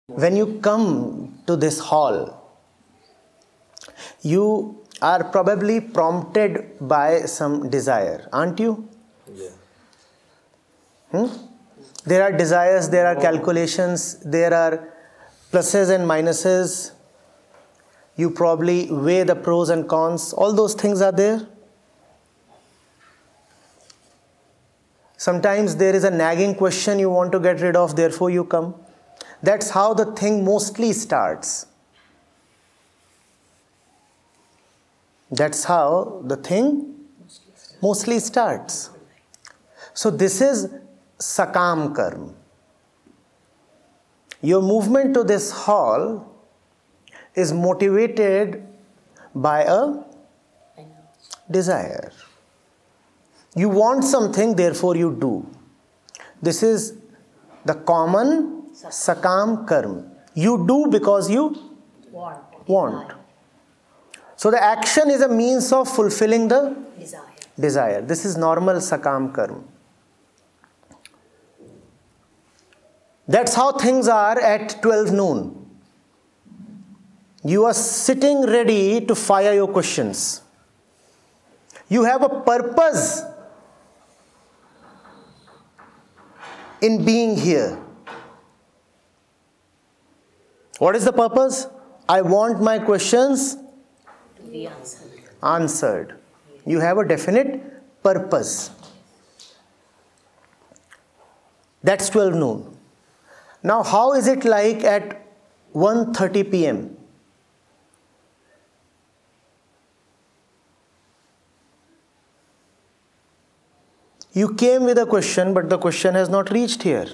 When you come to this hall, you are probably prompted by some desire, aren't you? Yeah. There are desires, there are calculations, there are pluses and minuses. You probably weigh the pros and cons. All those things are there. Sometimes there is a nagging question you want to get rid of, therefore you come. That's how the thing mostly starts. That's how the thing mostly starts. So this is sakam karma. Your movement to this hall is motivated by a desire. You want something, therefore you do. This is the common sakam karma. You do because you want. So the action is a means of fulfilling the desire. This is normal sakam karma. That's how things are at 12 noon. You are sitting ready to fire your questions. You have a purpose in being here. What is the purpose? I want my questions to be answered. You have a definite purpose. That's 12 noon. Now, how is it like at 1:30 p.m.? You came with a question, but the question has not reached here.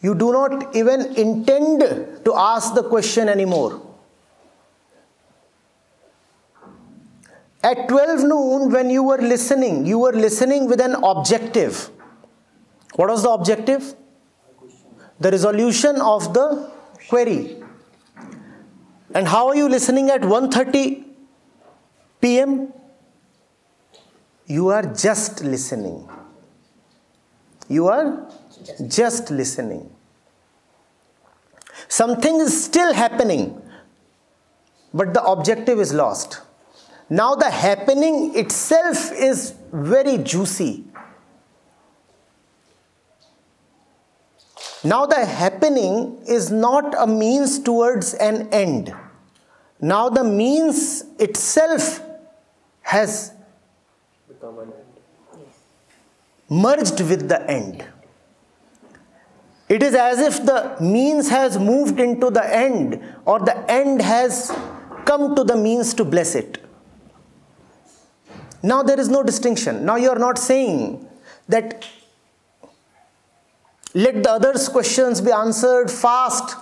You do not even intend to ask the question anymore. At 12 noon, when you were listening with an objective. What was the objective? The resolution of the query. And how are you listening at 1:30 p.m.? You are just listening. You are just listening. Something is still happening, but the objective is lost. Now the happening itself is very juicy. Now the happening is not a means towards an end. Now the means itself has merged with the end. It is as if the means has moved into the end, or the end has come to the means to bless it. Now there is no distinction. Now you are not saying that let the others' questions be answered fast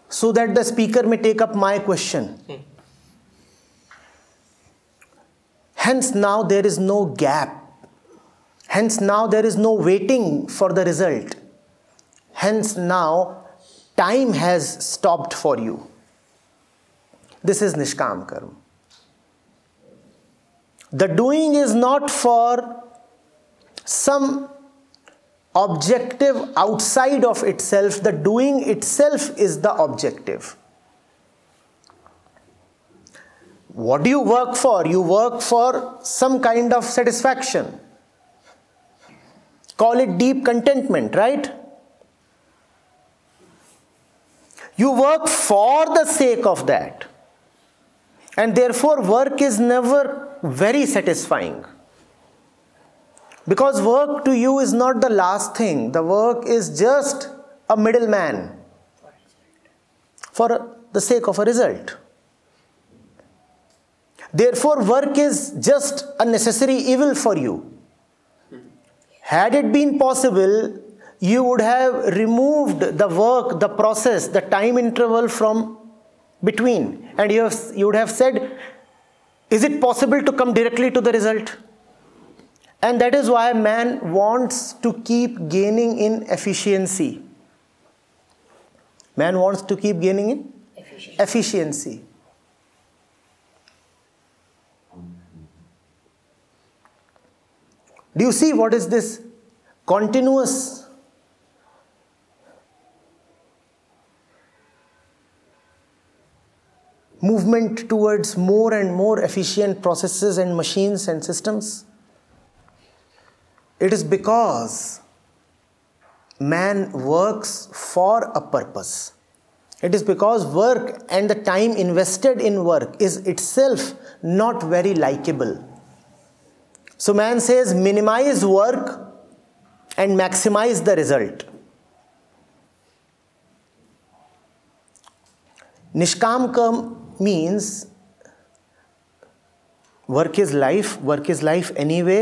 so that the speaker may take up my question. Hence now there is no gap. Hence now there is no waiting for the result. Hence now time has stopped for you. This is nishkam karma. The doing is not for some objective outside of itself. The doing itself is the objective. What do you work for? You work for some kind of satisfaction. Call it deep contentment, right? You work for the sake of that. And therefore work is never very satisfying. Because work to you is not the last thing. The work is just a middleman for the sake of a result. Therefore work is just a necessary evil for you. Had it been possible, you would have removed the work, the process, the time interval from between. And you would have said, is it possible to come directly to the result? And that is why man wants to keep gaining in efficiency. Man wants to keep gaining in efficiency. Do you see what is this continuous movement towards more and more efficient processes and machines and systems? It is because man works for a purpose. It is because work and the time invested in work is itself not very likable. So man says, minimize work and maximize the result. Nishkam karma means work is life anyway.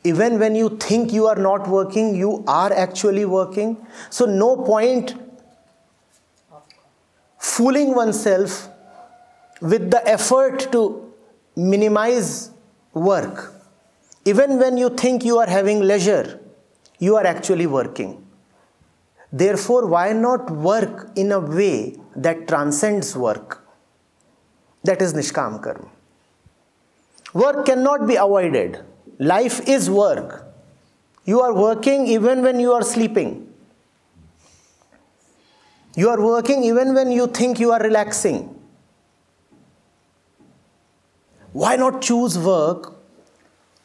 Even when you think you are not working, you are actually working. So no point fooling oneself with the effort to minimize work. Even when you think you are having leisure, you are actually working. Therefore, why not work in a way that transcends work? That is Nishkam karma. Work cannot be avoided. Life is work. You are working even when you are sleeping. You are working even when you think you are relaxing. Why not choose work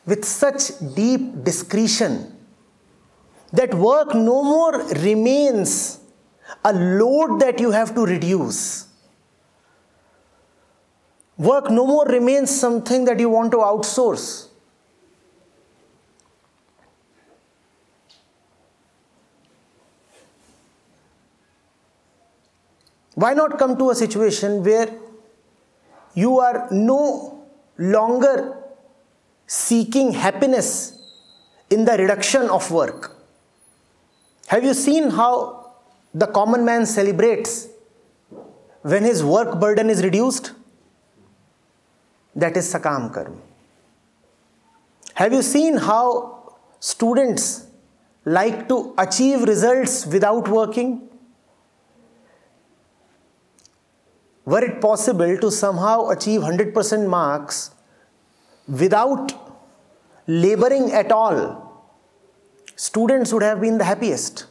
with such deep discretion that work no more remains a load that you have to reduce? Work no more remains something that you want to outsource. Why not come to a situation where you are no longer seeking happiness in the reduction of work? Have you seen how the common man celebrates when his work burden is reduced? That is Sakam karma. Have you seen how students like to achieve results without working? Were it possible to somehow achieve 100% marks without laboring at all, students would have been the happiest.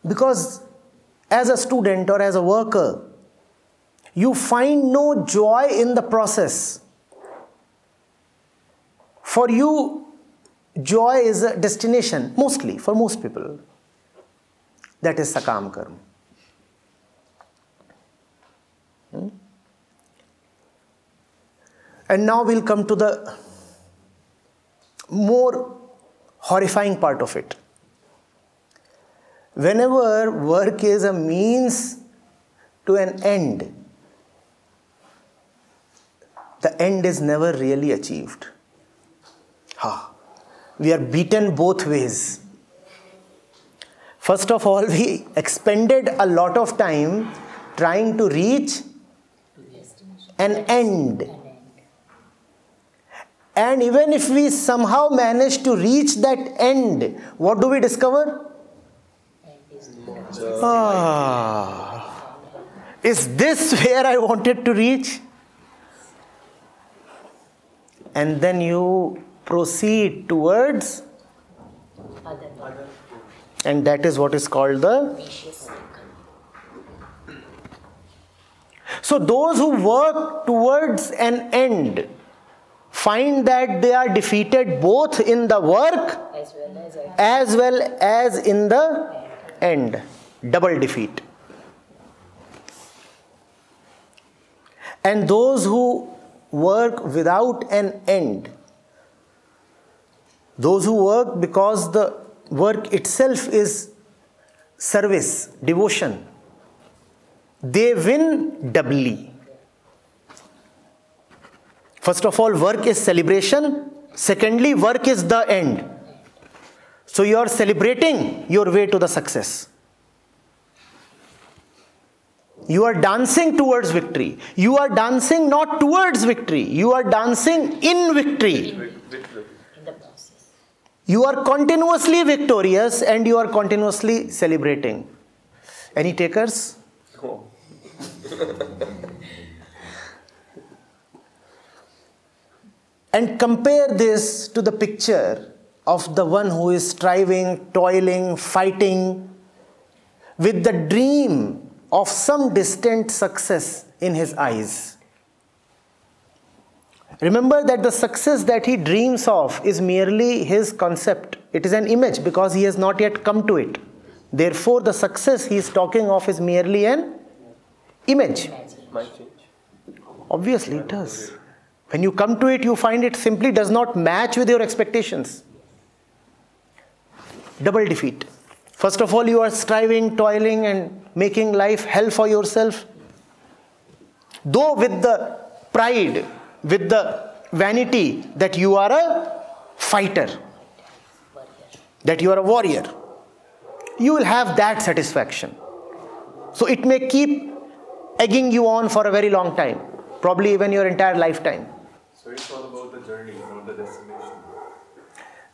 Because as a student or as a worker, you find no joy in the process. For you, joy is a destination, mostly, for most people. That is Sakam karma. And now we'll come to the more horrifying part of it. Whenever work is a means to an end, the end is never really achieved. We are beaten both ways. First of all, we expended a lot of time trying to reach an end. And even if we somehow manage to reach that end, what do we discover? Is this where I wanted to reach? And then you proceed towards, and that is what is called the. So those who work towards an end find that they are defeated both in the work as well as in the end. Double defeat. And those who work without an end, those who work because the work itself is service, devotion, they win doubly. First of all, work is celebration. Secondly, work is the end. So you are celebrating your way to the success. You are dancing towards victory. You are dancing not towards victory. You are dancing in victory. You are continuously victorious and you are continuously celebrating. Any takers? Oh. And compare this to the picture of the one who is striving, toiling, fighting with the dream of some distant success in his eyes. Remember that the success that he dreams of is merely his concept. It is an image because he has not yet come to it. Therefore, the success he is talking of is merely an image. Obviously, it does. When you come to it, you find it simply does not match with your expectations. Double defeat. First of all, you are striving, toiling, and making life hell for yourself. Though with the pride, with the vanity that you are a fighter, that you are a warrior, you will have that satisfaction. So it may keep egging you on for a very long time, probably even your entire lifetime. So it's all about the journey, not the destination.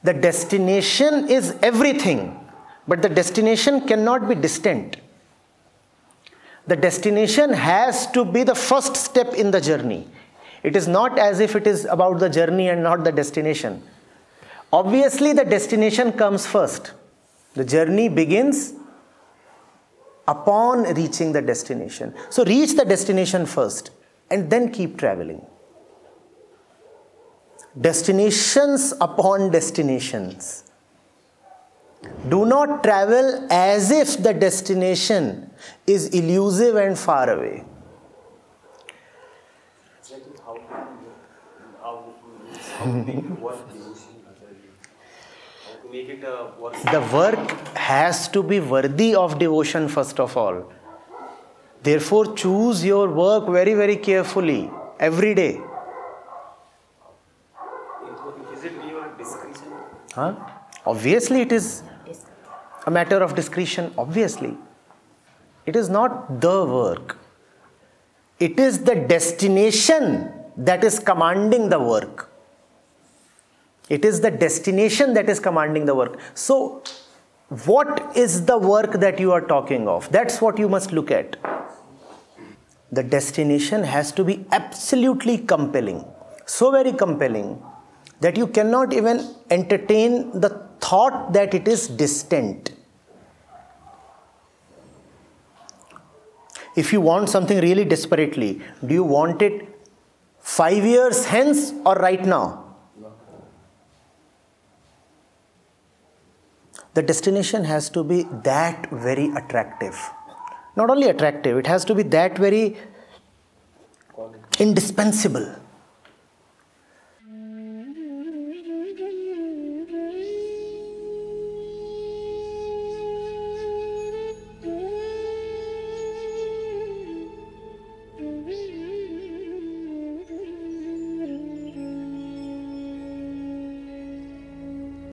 The destination is everything, but the destination cannot be distant. The destination has to be the first step in the journey. It is not as if it is about the journey and not the destination. Obviously, the destination comes first. The journey begins upon reaching the destination. So reach the destination first and then keep traveling. Destinations upon destinations. Do not travel as if the destination is elusive and far away. The work has to be worthy of devotion first of all. Therefore, choose your work very, very carefully every day. Is it your discretion? Obviously, it is a matter of discretion. Obviously, it is not the work. It is the destination that is commanding the work. It is the destination that is commanding the work. So, what is the work that you are talking of? That's what you must look at. The destination has to be absolutely compelling. So very compelling that you cannot even entertain the thought that it is distant. If you want something really desperately, do you want it 5 years hence or right now? The destination has to be that very attractive. Not only attractive, it has to be that very indispensable.